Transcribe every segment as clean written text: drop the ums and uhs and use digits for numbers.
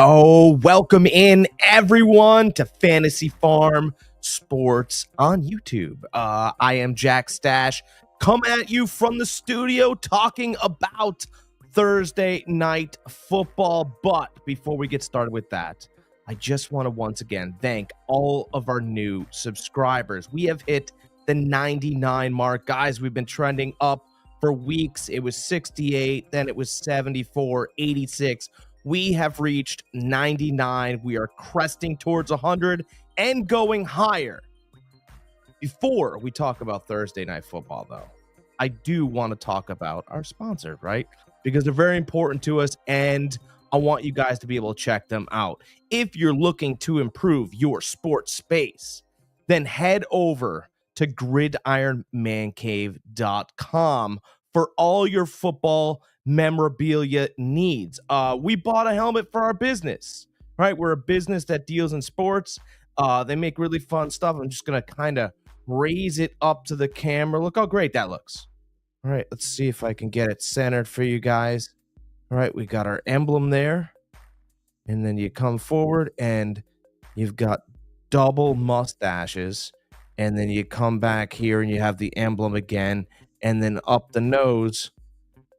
Oh, welcome in everyone to Fantasy Farm Sports on YouTube. I am Jack Stache, come at you from the studio talking about Thursday night football. But before we get started with that, I just want to once again thank all of our new subscribers. We have hit the 99 mark. Guys, we've been trending up for weeks. It was 68, then it was 74, 86. We have reached 99. We are cresting towards 100 and going higher. Before we talk about Thursday night football, though, I do want to talk about our sponsor, right? Because they're very important to us, and I want you guys to be able to check them out. If you're looking to improve your sports space, then head over to gridironmancave.com for all your football memorabilia needs. We bought a helmet for our business, right? We're a business that deals in sports. They make really fun stuff. I'm just going to kind of raise it up to the camera. Look how great that looks. All right, let's see if I can get it centered for you guys. All right, we got our emblem there. And then you come forward and you've got double mustaches. And then you come back here and you have the emblem again. And then up the nose,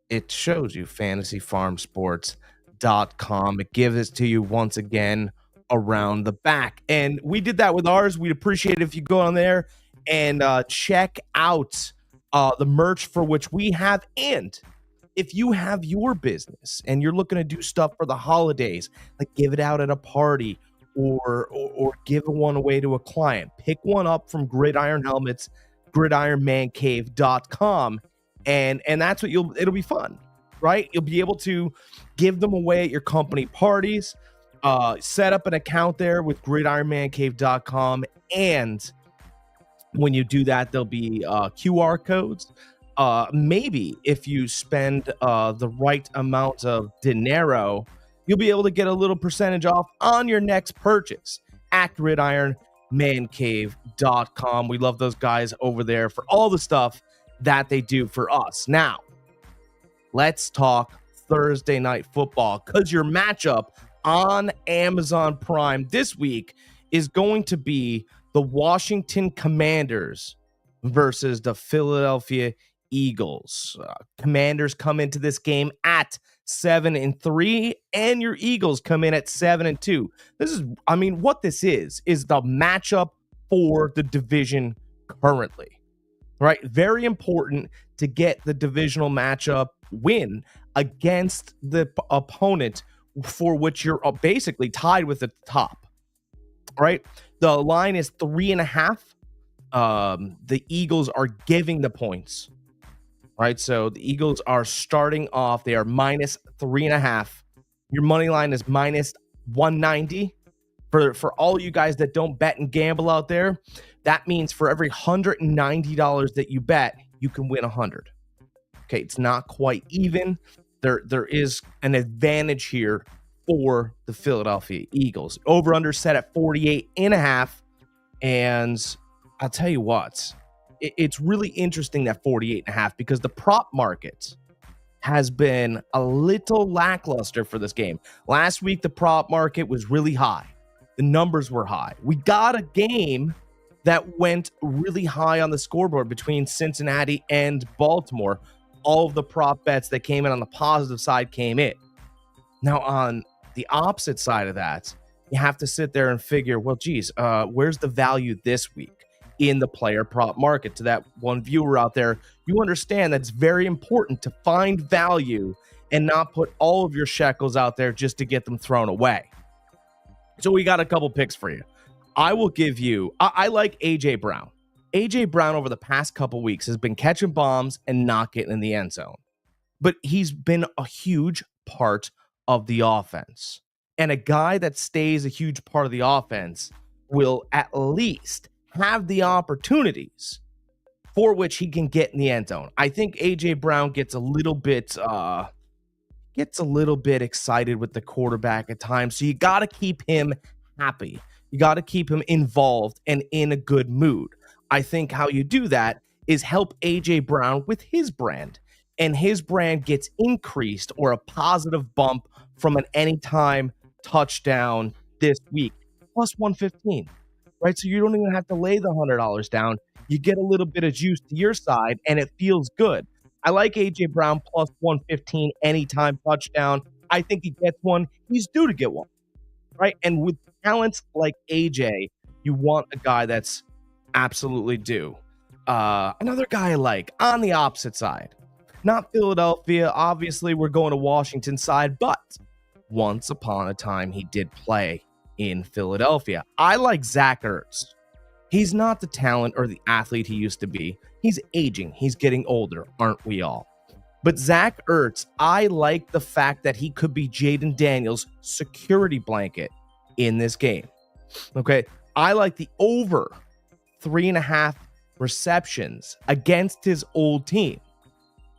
it shows you fantasyfarmsports.com. It gives it to you once again around the back. And we did that with ours. We'd appreciate it if you go on there and check out the merch for which we have. And if you have your business and you're looking to do stuff for the holidays, like give it out at a party or give one away to a client, pick one up from Gridiron Helmets, gridironmancave.com. And that's what it'll be fun, right? You'll be able to give them away at your company parties, set up an account there with gridironmancave.com. And when you do that, there'll be QR codes. Maybe if you spend the right amount of dinero, you'll be able to get a little percentage off on your next purchase at gridironmancave.com. We love those guys over there for all the stuff that they do for us. Now, let's talk Thursday night football, because your matchup on Amazon Prime this week is going to be the Washington Commanders versus the Philadelphia Eagles. Commanders come into this game at 7-3, and your Eagles come in at 7-2. What this is the matchup for the division currently, right? Very important to get the divisional matchup win against the opponent for which you're basically tied with the top, right? The line is 3.5. The Eagles are giving the points, right? So the Eagles are starting off. They are minus 3.5. Your money line is minus 190. For all you guys that don't bet and gamble out there, that means for every $190 that you bet, you can win 100. Okay, it's not quite even. There is an advantage here for the Philadelphia Eagles. Over under set at 48.5. And I'll tell you what, it's really interesting that 48.5, because the prop market has been a little lackluster for this game. Last week, the prop market was really high. The numbers were high. We got a game that went really high on the scoreboard between Cincinnati and Baltimore. All of the prop bets that came in on the positive side came in. Now, on the opposite side of that, you have to sit there and figure, well, geez, where's the value this week in the player prop market? To that one viewer out there, you understand that's very important to find value and not put all of your shekels out there just to get them thrown away. So we got a couple picks for you. I will give you, I like A.J. Brown. A.J. Brown over the past couple weeks has been catching bombs and not getting in the end zone. But he's been a huge part of the offense. And a guy that stays a huge part of the offense will at least have the opportunities for which he can get in the end zone. I think A.J. Brown gets a little bit excited with the quarterback at times. So you got to keep him happy. You got to keep him involved and in a good mood. I think how you do that is help A.J. Brown with his brand. And his brand gets increased or a positive bump from an anytime touchdown this week, plus 115, right? So you don't even have to lay the $100 down. You get a little bit of juice to your side, and it feels good. I like A.J. Brown plus 115 anytime touchdown. I think he gets one. He's due to get one, right? And with talents like A.J., you want a guy that's absolutely due. Another guy I like on the opposite side, not Philadelphia. Obviously, we're going to Washington side, but once upon a time, he did play in Philadelphia. I like Zach Ertz. He's not the talent or the athlete he used to be. He's aging. He's getting older, aren't we all? But Zach Ertz, I like the fact that he could be Jaden Daniels' security blanket in this game. Okay, I like the over 3.5 receptions against his old team,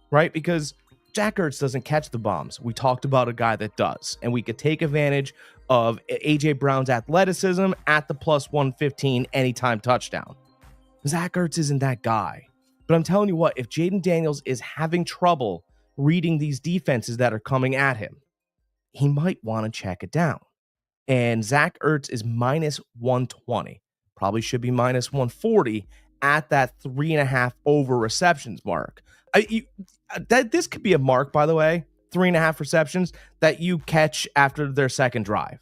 right? Because Zach Ertz doesn't catch the bombs. We talked about a guy that does, and we could take advantage of A.J. Brown's athleticism at the plus 115 anytime touchdown. Zach Ertz isn't that guy. But I'm telling you what, if Jaden Daniels is having trouble reading these defenses that are coming at him, he might want to check it down. And Zach Ertz is minus 120. Probably should be minus 140 at that 3.5 over receptions mark. This could be a mark, by the way, 3.5 receptions that you catch after their second drive.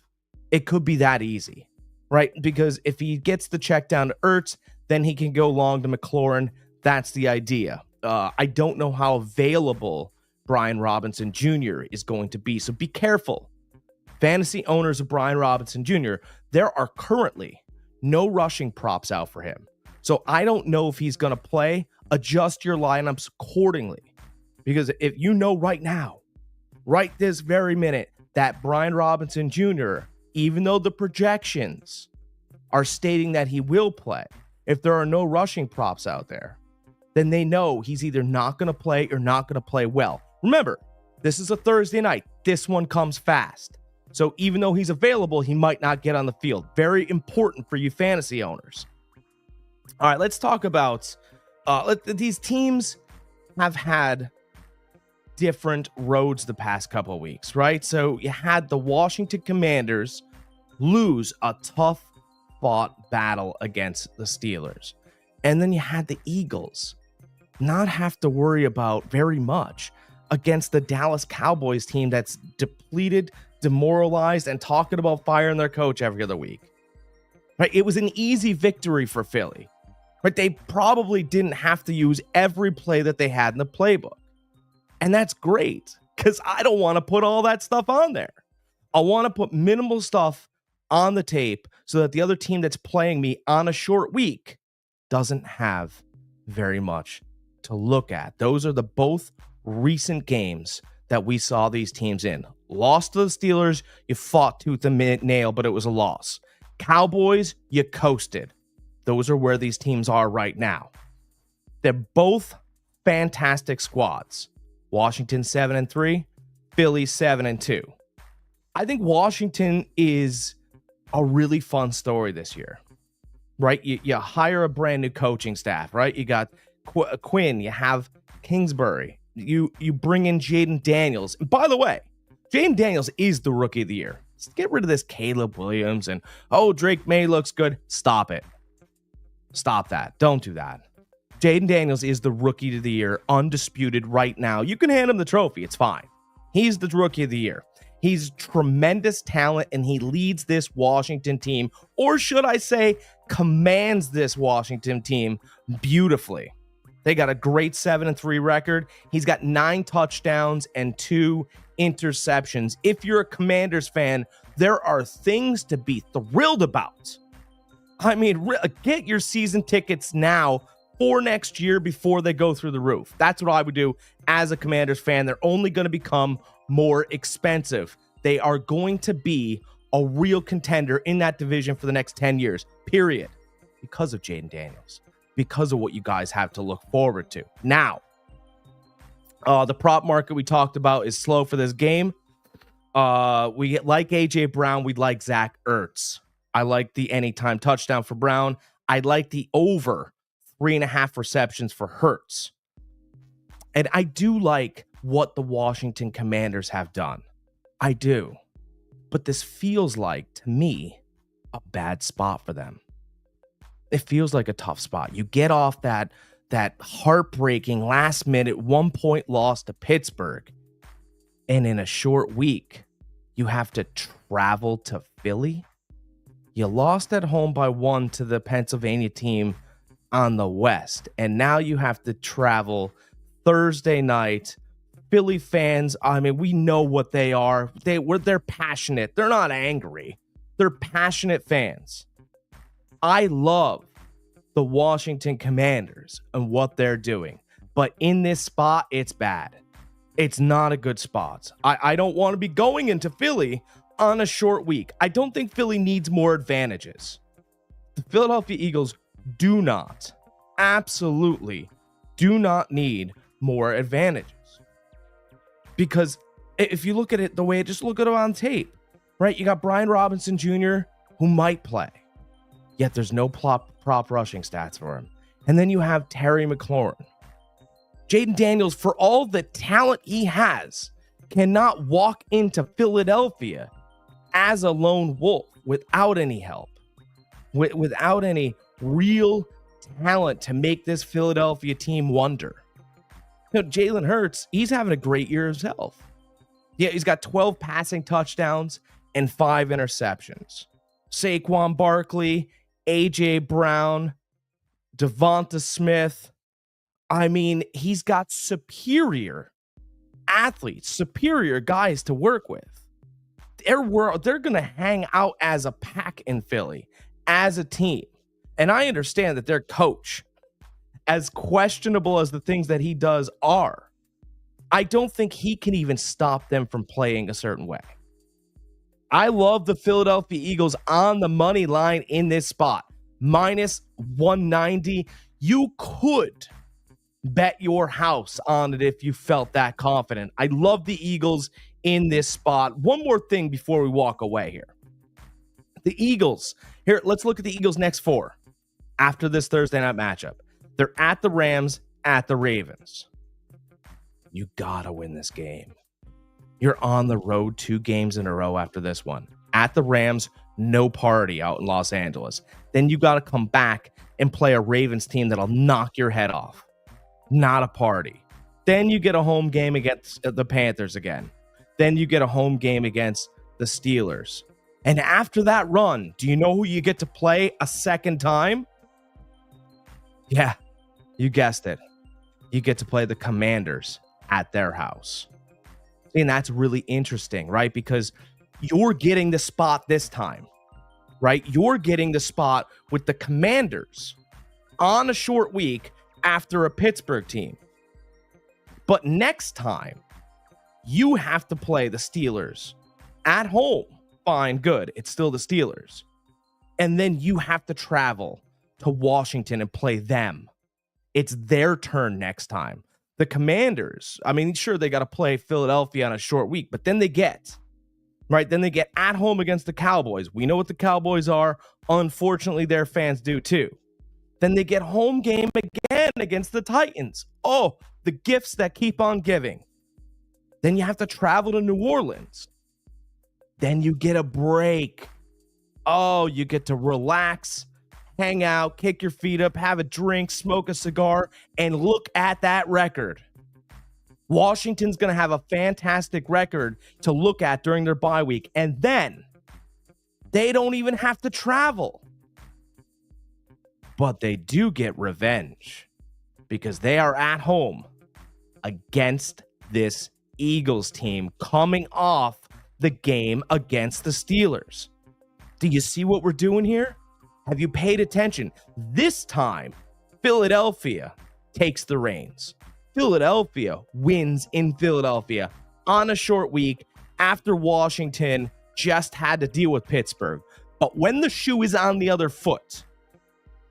It could be that easy, right? Because if he gets the check down to Ertz, then he can go long to McLaurin. That's the idea. I don't know how available Brian Robinson Jr. is going to be, so be careful. Fantasy owners of Brian Robinson Jr., there are currently no rushing props out for him. So I don't know if he's going to play. Adjust your lineups accordingly. Because if you know right now, right this very minute, that Brian Robinson Jr., even though the projections are stating that he will play, if there are no rushing props out there, then they know he's either not going to play or not going to play well. Remember, this is a Thursday night. This one comes fast. So even though he's available, he might not get on the field. Very important for you fantasy owners. All right, let's talk about these teams have had different roads the past couple of weeks, right? So you had the Washington Commanders lose a tough fought battle against the Steelers. And then you had the Eagles not have to worry about very much against the Dallas Cowboys team that's depleted, demoralized, and talking about firing their coach every other week. Right? It was an easy victory for Philly. But they probably didn't have to use every play that they had in the playbook. And that's great, because I don't want to put all that stuff on there. I want to put minimal stuff on the tape so that the other team that's playing me on a short week doesn't have very much to look at. Those are the both recent games that we saw these teams in. Lost to the Steelers, you fought tooth and nail, but it was a loss. Cowboys, you coasted. Those are where these teams are right now. They're both fantastic squads. Washington 7-3, Philly 7-2. I think Washington is a really fun story this year, right? You hire a brand new coaching staff, right? You got Quinn, you have Kingsbury, you bring in Jaden Daniels. And by the way, Jaden Daniels is the rookie of the year. Let's get rid of this Caleb Williams and, oh, Drake May looks good. Stop it. Stop that. Don't do that. Jaden Daniels is the rookie of the year, undisputed right now. You can hand him the trophy. It's fine. He's the rookie of the year. He's tremendous talent, and he leads this Washington team, or should I say, commands this Washington team beautifully. They got a great 7-3 record. He's got 9 touchdowns and 2 interceptions. If you're a Commanders fan, there are things to be thrilled about. I mean, get your season tickets now for next year before they go through the roof. That's what I would do as a Commanders fan. They're only going to become more expensive. They are going to be a real contender in that division for the next 10 years, period, because of Jaden Daniels, because of what you guys have to look forward to. Now, the prop market we talked about is slow for this game. We like A.J. Brown. We'd like Zach Ertz. I like the anytime touchdown for Brown. I like the over 3.5 receptions for Hurts. And I do like what the Washington Commanders have done. I do. But this feels like, to me, a bad spot for them. It feels like a tough spot. You get off that heartbreaking last minute 1-point loss to Pittsburgh, and in a short week, you have to travel to Philly. You lost at home by 1 to the Pennsylvania team on the West, and now you have to travel Thursday night. Philly fans, I mean, we know what they are. They're passionate. They're not angry. They're passionate fans. I love the Washington Commanders and what they're doing, but in this spot, it's bad. It's not a good spot. I don't want to be going into Philly on a short week. I don't think Philly needs more advantages. The Philadelphia Eagles do not, absolutely do not need more advantages. Because if you look at it the way, just look at it on tape, right? You got Brian Robinson Jr., who might play, yet there's no prop rushing stats for him. And then you have Terry McLaurin. Jaden Daniels, for all the talent he has, cannot walk into Philadelphia as a lone wolf without any help, without any real talent to make this Philadelphia team wonder. You know, Jalen Hurts, he's having a great year himself. Yeah, he's got 12 passing touchdowns and 5 interceptions. Saquon Barkley, A.J. Brown, Devonta Smith. I mean, he's got superior athletes, superior guys to work with. They're going to hang out as a pack in Philly, as a team. And I understand that their coach, as questionable as the things that he does are, I don't think he can even stop them from playing a certain way. I love the Philadelphia Eagles on the money line in this spot. Minus 190. You could bet your house on it if you felt that confident. I love the Eagles in this spot. One more thing before we walk away here. The Eagles. Here, let's look at the Eagles' next 4 after this Thursday night matchup. They're at the Rams, at the Ravens. You gotta win this game. You're on the road 2 games in a row after this one. At the Rams, no party out in Los Angeles. Then you got to come back and play a Ravens team that'll knock your head off. Not a party. Then you get a home game against the Panthers again. Then you get a home game against the Steelers. And after that run, do you know who you get to play a second time? Yeah, you guessed it. You get to play the Commanders at their house. And that's really interesting, right? Because you're getting the spot this time, right? You're getting the spot with the Commanders on a short week after a Pittsburgh team. But next time, you have to play the Steelers at home. Fine, good. It's still the Steelers. And then you have to travel to Washington and play them. It's their turn next time. The Commanders, I mean, sure, they got to play Philadelphia on a short week, but then they get, right? Then they get at home against the Cowboys. We know what the Cowboys are. Unfortunately, their fans do too. Then they get home game again against the Titans. Oh, the gifts that keep on giving. Then you have to travel to New Orleans. Then you get a break. Oh, you get to relax, hang out, kick your feet up, have a drink, smoke a cigar, and look at that record. Washington's going to have a fantastic record to look at during their bye week. And then they don't even have to travel. But they do get revenge because they are at home against this Eagles team coming off the game against the Steelers. Do you see what we're doing here? Have you paid attention? This time, Philadelphia takes the reins. Philadelphia wins in Philadelphia on a short week after Washington just had to deal with Pittsburgh. But when the shoe is on the other foot,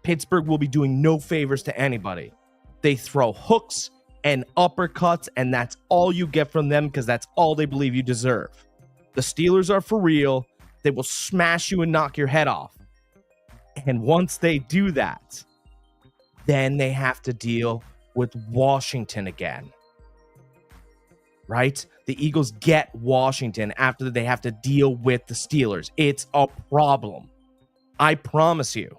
Pittsburgh will be doing no favors to anybody. They throw hooks and uppercuts, and that's all you get from them because that's all they believe you deserve. The Steelers are for real. They will smash you and knock your head off. And once they do that, then they have to deal with Washington again. right? The Eagles get Washington after they have to deal with the Steelers. It's a problem. I promise you.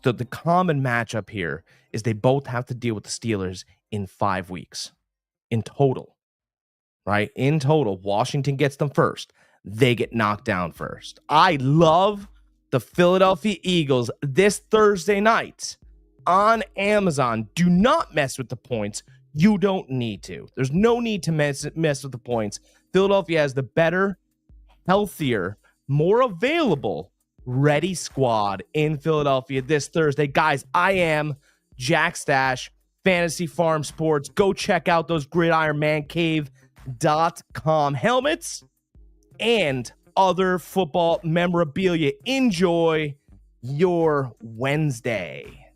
So the common matchup here is they both have to deal with the Steelers in 5 weeks in total, right? In total, Washington gets them first. They get knocked down first. I love the Philadelphia Eagles this Thursday night on Amazon. Do not mess with the points. You don't need to. There's no need to mess with the points. Philadelphia has the better, healthier, more available ready squad in Philadelphia this Thursday. Guys, I am Jack Stache, Fantasy Farm Sports. Go check out those gridironmancave.com helmets and other football memorabilia. Enjoy your Wednesday.